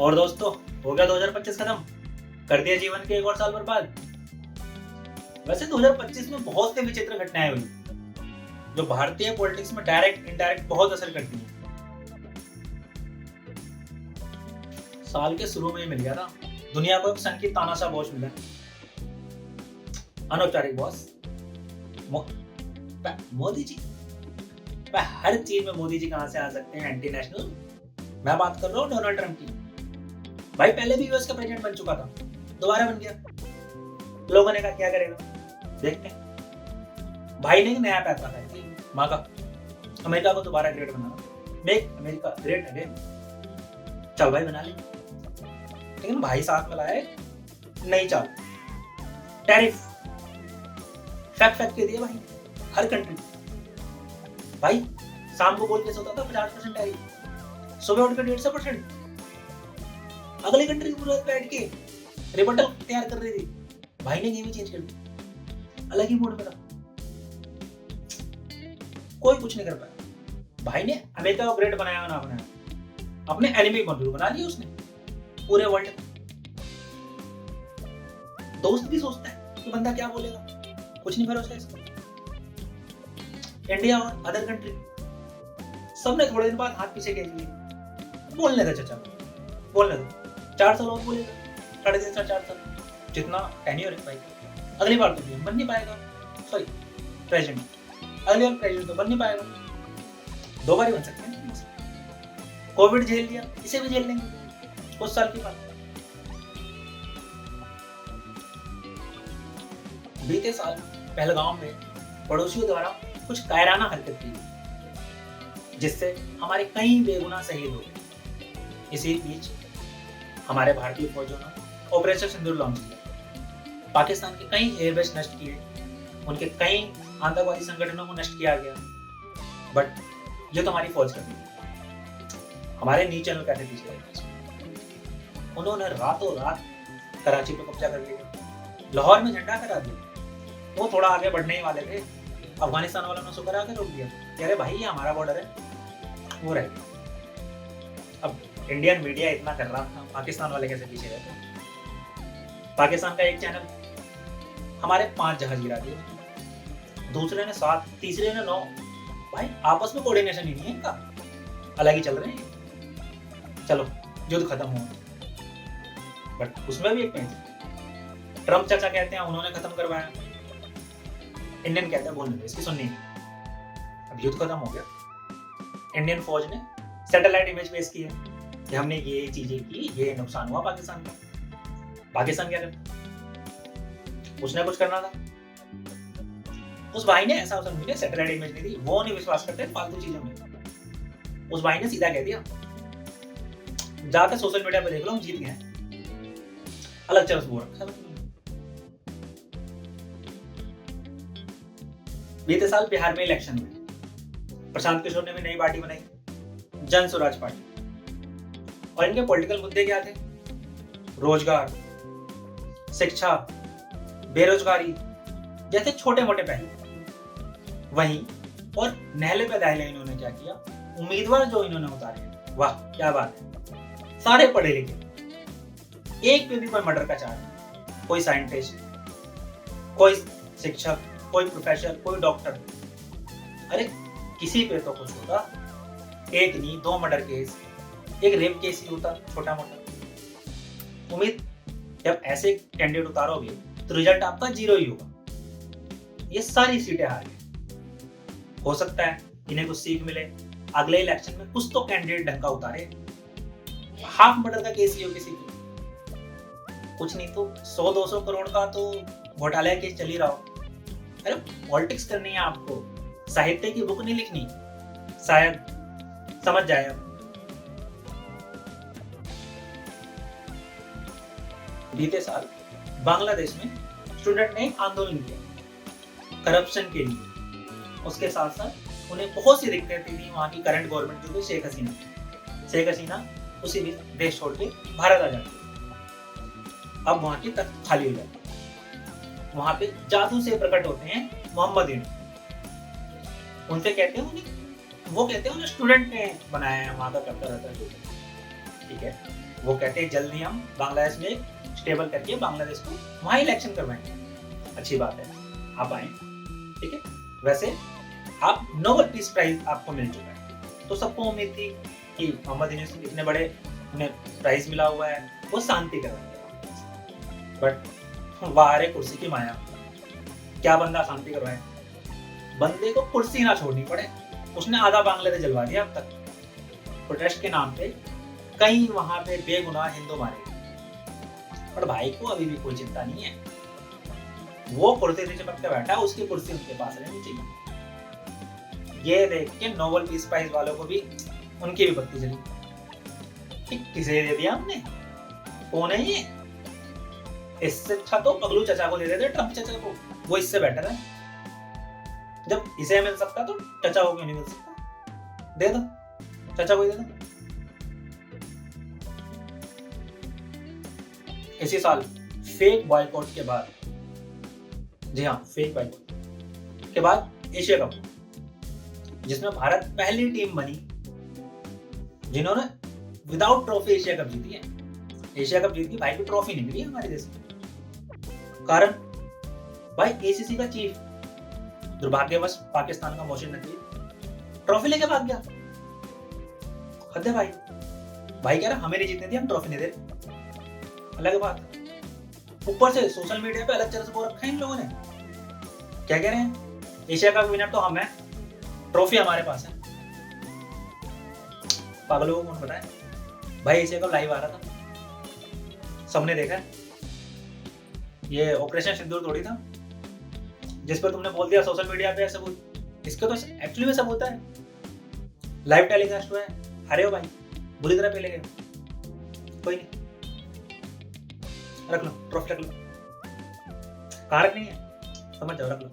और दोस्तों, हो गया 2025 खत्म, कर दिया जीवन के एक और साल बर्बाद। वैसे 2025 में बहुत सी विचित्र घटनाएं हुई जो भारतीय पॉलिटिक्स में डायरेक्ट इनडायरेक्ट बहुत असर करती हैं। साल के शुरू में ही मिल गया था दुनिया को एक सन की तानाशाह बॉस मिला, अनौपचारिक बॉस मोदी जी। हर चीज में मोदी जी कहां से आ सकते हैं, एंटी नेशनल। मैं बात कर रहा हूँ डोनाल्ड ट्रंप की। भाई पहले भी यूएस का प्रेसिडेंट बन चुका था, दोबारा बन गया। लोगों ने कहा क्या करेगा, देखते हैं। भाई ने एक नया पैक रखा है माँ का, अमेरिका को दोबारा ग्रेट बनाना, मेक अमेरिका ग्रेट अगेन। चल भाई बना ले, लेकिन भाई साथ में लाए नई चाल, टैरिफ फैक्ट के दिए भाई हर कंट्री। भाई शाम को बोल के सोता था 50% टैरिफ, सुबह उठ कर 150%। अगली कंट्री पूरा बैठ के रिबटल तैयार कर रही थी, भाई ने गेम ही चेंज कर दी, अलग ही मोड में था। कोई कुछ नहीं कर पाया। भाई ने अमेरिका को ग्रेट बनाया ना बनाया, अपने एनिमी को बना लिया उसने पूरे वर्ल्ड में। दोस्त भी सोचता है कि बंदा क्या बोलेगा, कुछ नहीं भरोसा इसका। इंडिया और अदर कंट्री सबने थोड़े दिन बाद हाथ पीछे खेल लिए, बोलने दो चाचा, बोलने दो, 4 साल और बोलेगा, 3.5 साल 4 साल जितना टेन्योर है भाई। अगली बार तो बन नहीं पाएगा, सॉरी प्रेसिडेंट, अगली बार प्रेसिडेंट तो बन नहीं पाएगा, 2 बार ही बन सकते हैं। कोविड झेल लिया, इसे भी झेल लेंगे कुछ साल की बात। बीते साल पहलगाम में पड़ोसियों द्वारा कुछ कायराना हरकत की, जिससे हमारे कई बेगुनाह शहीद हो गए। इसी बीच हमारे भारतीय फौजों ने ऑपरेशन सिंदूर लॉन्च किया, पाकिस्तान के कई एयरबेस नष्ट किए, उनके कई आतंकवादी संगठनों को नष्ट किया गया। बट ये तो हमारी फौज कर दी, हमारे न्यूज चैनल कैसे पीछे रहे। उन्होंने रातों रात कराची पे कब्जा कर लिया, लाहौर में झंडा फहरा दिया। वो थोड़ा आगे बढ़ने ही वाले थे, अफगानिस्तान वालों ने शुक्र आके रोक दिया, अरे भाई ये हमारा बॉर्डर है, वो रह गया। अब इंडियन मीडिया इतना कर रहा था, पाकिस्तान वाले कैसे पीछे रहते। पाकिस्तान का एक चैनल हमारे 5 जहाज गिरा दिए, दूसरे ने 7, तीसरे ने 9। भाई आपस में कोऑर्डिनेशन ही नहीं है इनका, अलग ही चल रहे हैं। चलो युद्ध खत्म हुआ, बट उसमें भी एक पॉइंट, ट्रम्प चाचा कहते हैं उन्होंने खत्म करवाया, इंडियन कहते हैं बोलने दो, इसकी सुननी है। अब युद्ध खत्म हो गया, इंडियन फौज ने सैटेलाइट इमेज पेश की है कि हमने ये चीजें की, ये नुकसान हुआ पाकिस्तान का। पाकिस्तान क्या करे, उसने कुछ करना था। उस भाई ने ऐसा समझ सैटेलाइट इमेज नहीं दी, वो नहीं विश्वास करते फालतू चीजों में। उस भाई ने सीधा कह दिया, जाकर सोशल मीडिया पे देख लो हम जीत गए, अलग चरस बोल रखा। बीते साल बिहार में इलेक्शन हुए, प्रशांत किशोर ने भी नई पार्टी बनाई, जन स्वराज पार्टी। और इनके पॉलिटिकल मुद्दे क्या थे, रोजगार, शिक्षा, बेरोजगारी जैसे छोटे मोटे पहलू। वहीं और नहले पे दहले इन्होंने क्या किया, उम्मीदवार जो इन्होंने उतारे, वाह क्या बात है, सारे पढ़े लिखे, एक पे भी कोई मर्डर का चार्ज, कोई साइंटिस्ट, कोई शिक्षक, कोई प्रोफेसर, कोई डॉक्टर। अरे किसी पे तो कुछ होता, एक नहीं 2 मर्डर केस, एक रेप केस ही होता छोटा मोटा। उम्मीद जब ऐसे कैंडिडेट उतारोगे तो रिजल्ट आपका 0 ही होगा। ये सारी सीटें हार गए, हो सकता है इन्हें कुछ सीख मिले, अगले इलेक्शन में कुछ तो कैंडिडेट ढंग का उतारे, हाफ मर्डर का केस ही हो किसी की, कुछ नहीं तो 100-200 करोड़ का तो घोटाला केस चल ही रहा हो। अरे पॉलिटिक्स करनी है आपको, साहित्य की बुक नहीं लिखनी, शायद समझ जाए आप। बीते साल बांग्लादेश में स्टूडेंट ने एक आंदोलन किया करप्शन के लिए। उसके साथ साथ उन्हें बहुत सी दिक्कतें थी, वहां की करंट गवर्नमेंट जो थी शेख हसीना उसी भी देश छोड़ के भारत आ जाती। अब वहां की तख्त खाली हो जाती, वहां पे जादू से प्रकट होते हैं मोहम्मद यूनुस। उनसे कहते हैं वो कहते हैं उन्हें स्टूडेंट ने बनाया है, वहां का करता रहता है, ठीक है। वो कहते हैं जल्दी हम बांग्लादेश में एक स्टेबल करके बांग्लादेश को वहां इलेक्शन करवाएंगे। अच्छी बात है, आप आए, ठीक है। वैसे आप नोबेल पीस प्राइज आपको मिल चुका है, तो सबको उम्मीद थी कि मोहम्मद यूनुस इतने बड़े उन्हें प्राइज मिला हुआ है, वो शांति करवाएंगे। बट वाह कुर्सी की माया, क्या बंदा शांति करवाए, बंदे को कुर्सी ना छोड़नी पड़े, उसने आधा बांग्लादेश जलवा दिया अब तक। प्रोटेस्ट के नाम पे कई वहां पे बेगुनाह हिंदू मारे गए, पर भाई को अभी भी कोई चिंता नहीं है। वो कुर्सी से चिपक के बैठा, उसकी कुर्सी उनके पास रहनी चाहिए। ये देख के नोबेल पीस प्राइज वालों को भी उनकी भी बत्ती जली। किसे दे दिया हमने, कौन है ये? इससे अच्छा तो पगलू चचा को दे देते, ट्रम्प चचा को, वो इससे बेटर है। जब इसे मिल सकता तो चचा को क्यों नहीं मिल सकता? दे दो, चचा को ही दे दो। इसी साल फेक बॉयकॉट के बाद, जी हाँ फेक बॉयकॉट के बाद एशिया कप, जिसमें भारत पहली टीम बनी जिन्होंने विदाउट ट्रॉफी एशिया कप जीती है। एशिया कप जीत की भाई की ट्रॉफी नहीं मिली हमारे देश में। कारण भाई एसीसी का चीफ दुर्भाग्यवश पाकिस्तान का मोहसिन नकवी ट्रॉफी लेके भाग गया। हद है भाई, भाई कह रहा हमें नहीं जीतने दी, हम ट्रॉफी नहीं दे। अलग बात, ऊपर से सोशल मीडिया पे अलग तरह से बोल रखा है इन लोगों ने। क्या कह रहे हैं? एशिया का विनर तो हम है, ट्रॉफी हमारे पास है। पागलों को कौन बताए भाई? एशिया कप लाइव आ रहा था, सबने देखा है। ये ऑपरेशन सिंदूर थोड़ी था जिस पर तुमने बोल दिया सोशल मीडिया पे सबूत। इसके तो एक्चुअली में सबूत है, लाइव टेलीकास्ट हुआ है। हारे हो भाई, बुरी तरह पहले गए, कोई नहीं, रख लो ट्रॉफी, रख लो, कारक नहीं है, समझ जाओ, रख लो।